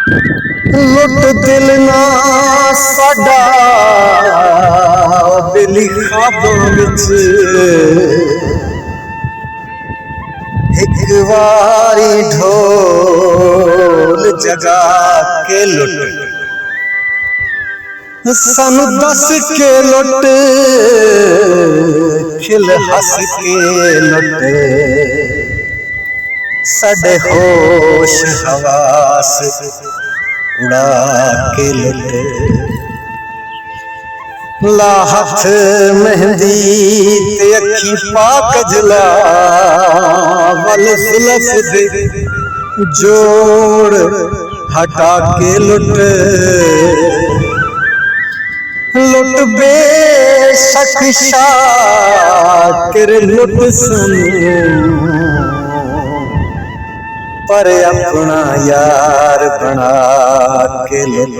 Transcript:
लुट दिल ना साडा दिली ख्वाबां विच एक वारी ढोल जगा के लुट सानू दस के लुट खिल हस के लुट साडे होश हवास उड़ा के लुट ला हथ मेहंदी ते अखी पाक जला वल सुलफ दे जोड़ हटा के लुट लुट बेशक शाकिर लुट सुनू पर अपना यार बना के लुट